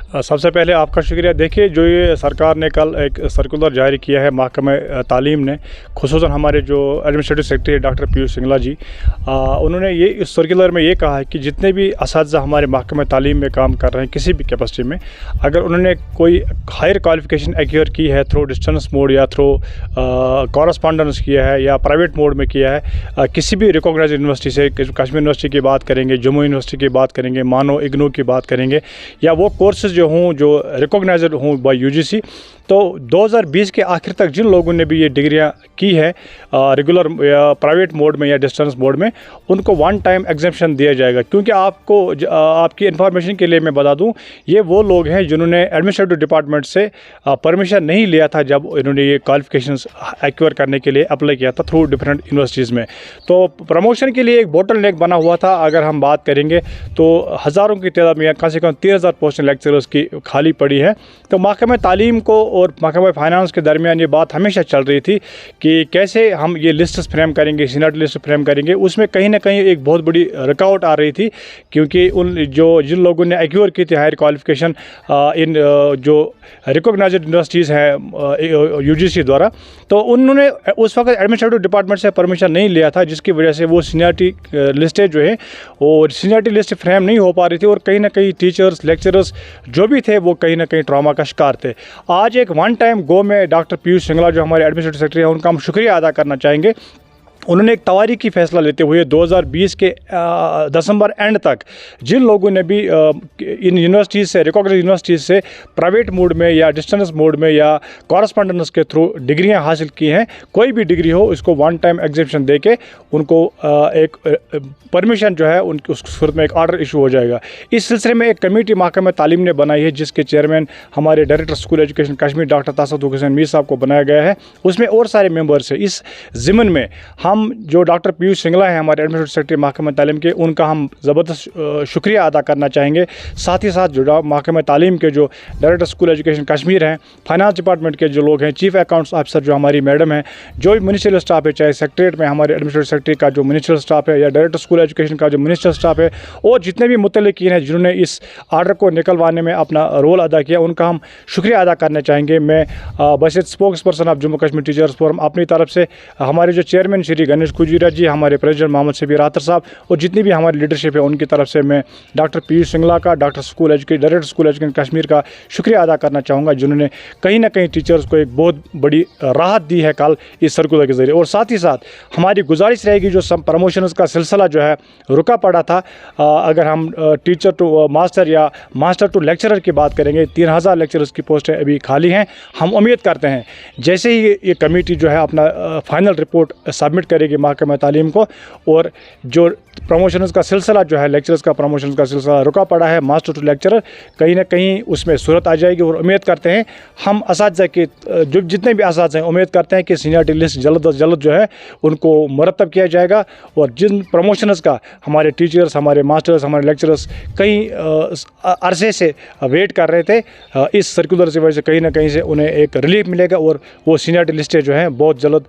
सबसे पहले आपका शुक्रिया। देखिए, जो ये सरकार ने कल एक सर्कुलर जारी किया है महकमा तालीम ने, खुसूसन हमारे जो administrative secretary doctor Piyush Singla ji, उन्होंने ये इस सर्कुलर में ये कहा है कि जितने भी असातिज़ा हमारे महकमा तालीम में काम कर रहे हैं किसी भी कैपेसिटी में, अगर उन्होंने कोई हायर क्वालिफिकेशन एक्वायर की है थ्रू डिस्टेंस मोड या थ्रू कॉरस्पॉन्डेंस किया है या प्राइवेट मोड में किया है, किसी भी रिकॉग्नाइज्ड यूनिवर्सिटी से, कश्मीर यूनिवर्सिटी की बात करेंगे, जम्मू यूनिवर्सिटी की बात करेंगे, मानो इग्नू की बात करेंगे, या वो कोर्सेज जो हों जो रिकॉग्नाइज्ड हों बाय यूजीसी, तो 2020 के आखिर तक जिन लोगों ने भी ये डिग्रियां की है रेगुलर या प्राइवेट मोड में या डिस्टेंस मोड में, उनको वन टाइम एग्जेम्पशन दिया जाएगा। क्योंकि आपको आपकी इन्फॉर्मेशन के लिए मैं बता दूं, ये वो लोग हैं जिन्होंने एडमिनिस्ट्रेटिव डिपार्टमेंट से परमिशन नहीं लिया था जब इन्होंने ये क्वालिफिकेशंस एक्वायर करने के लिए अप्लाई किया था थ्रू डिफरेंट यूनिवर्सिटीज़ में। तो प्रमोशन के लिए एक बोटल नेक बना हुआ था। अगर हम बात करेंगे तो हज़ारों की तादाद में कम से कम 30,000 पोस्टें लेक्चरर्स की खाली पड़ी है। तो महकमा तालीम को और महकमा फाइनेंस के दरमियान ये बात हमेशा चल रही थी कि कैसे हम ये लिस्ट फ्रेम करेंगे, सीनियरिटी लिस्ट फ्रेम करेंगे। उसमें कहीं ना कहीं एक बहुत बड़ी रुकावट आ रही थी, क्योंकि जिन लोगों ने एक्वायर की थी हायर क्वालिफिकेशन इन जो रिकॉग्नाइज्ड यूनिवर्सिटीज़ हैं यूजीसी द्वारा, तो उन्होंने उस वक्त एडमिनिस्ट्रेटिव डिपार्टमेंट से परमिशन नहीं लिया था, जिसकी वजह से वो सीनियरिटी लिस्टें जो है और सीनियरिटी लिस्ट फ्रेम नहीं हो पा रही थी, और कहीं ना कहीं टीचर्स लेक्चरर्स जो भी थे वो कहीं ना कहीं ट्रॉमा का शिकार थे। आज एक वन टाइम गो में डॉक्टर पीयूष सिंगला जो हमारे एडमिनिस्ट्रेटिव सेक्रेटरी हैं, उनका हम शुक्रिया अदा करना चाहेंगे। उन्होंने एक तवारीखी फ़ैसला लेते हुए 2020 के दिसंबर एंड तक जिन लोगों ने भी इन यूनिवर्सिटीज़ से, रिकॉग्नाइज्ड यूनिवर्सिटीज़ से प्राइवेट मोड में या डिस्टेंस मोड में या कॉरस्पॉन्डेंस के थ्रू डिग्रियां हासिल की हैं, कोई भी डिग्री हो, इसको वन टाइम एग्जेम्पशन दे के उनको एक परमिशन जो है उनकी उस सूरत में एक ऑर्डर इशू हो जाएगा। इस सिलसिले में एक कमेटी महकमा तालीम ने बनाई है, जिसके चेयरमैन हमारे director school education Kashmir doctor Tasaduq Hussain Mir साहब को बनाया गया है। उसमें और सारे मेंबर्स हैं। इस ज़िमन में हम जो डॉक्टर पीयूष सिंगला हैं हमारे एडमिनिस्ट्रेटिव सेक्रेटरी महकमा तालीम के, उनका हम ज़बरदस्त शुक्रिया अदा करना चाहेंगे। साथ ही साथ जो महकमा तालीम के जो डायरेक्टर स्कूल एजुकेशन कश्मीर हैं, फाइनेंस डिपार्टमेंट के जो लोग हैं, चीफ अकाउंट्स ऑफिसर जो हमारी मैडम हैं, जो भी म्यूनिसिपल स्टाफ है, चाहे सेक्रेटरीट में हमारे एडमिनिस्ट्रेटिव सेक्रेटरी का जो म्यूनिसिपल स्टाफ है या डायरेक्टर स्कूल एजुकेशन का जो म्यूनिसिपल स्टाफ है, और जितने भी मुतल्लिकीन हैं जिन्होंने इस आर्डर को निकलवाने में अपना रोल अदा किया, उनका हम शुक्रिया अदा करना चाहेंगे। मैं बस spokes person of Jammu Kashmir teachers forum अपनी तरफ से, हमारे जो चेयरमैन श्री गणेश खुजूरिया जी, हमारे प्रेसिडेंट मोहम्मद शबीर आतर साहब और जितनी भी हमारी लीडरशिप है, उनकी तरफ से मैं डॉक्टर पीयूष सिंगला का, डायरेक्टर स्कूल एजुकेशन कश्मीर का शुक्रिया अदा करना चाहूँगा, जिन्होंने कहीं ना कहीं टीचर्स को एक बहुत बड़ी राहत दी है कल इस सर्कुलर के ज़रिए। और साथ ही साथ हमारी गुजारिश रहेगी, जो सब प्रमोशंस का सिलसिला जो है रुका पड़ा था, अगर हम टीचर टू मास्टर या मास्टर टू लेक्चरर की बात करेंगे, 3,000 लेक्चरर्स की पोस्टें अभी खाली हैं। हम उम्मीद करते हैं जैसे ही ये कमेटी जो है अपना फाइनल रिपोर्ट सबमिट करेगी महकमा तालीम को, और जो प्रमोशंस का सिलसिला जो है, लेक्चरर्स का प्रमोशंस का सिलसिला रुका पड़ा है मास्टर टू लेक्चरर, कहीं ना कहीं उसमें सूरत आ जाएगी। और उम्मीद करते हैं हम असातिज़ा के जो जितने भी असातिज़ा हैं, उम्मीद करते हैं कि सीनियरिटी लिस्ट जल्द अज जल्द जो है उनको मुरतब किया जाएगा, और जिन प्रमोशंस का हमारे टीचर्स, हमारे मास्टर्स, हमारे लेक्चरर्स कई अरसे से वेट कर रहे थे, इस सर्कुलर की वजह से कहीं ना कहीं से उन्हें एक रिलीफ मिलेगा, और वो सीनियरिटी लिस्टें जो हैं बहुत जल्द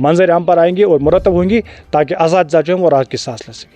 मंजर आम पर आएंगी और मुरतब होंगी, ताकि असातिज़ा जो हैं वो राज की सांस ले सकें।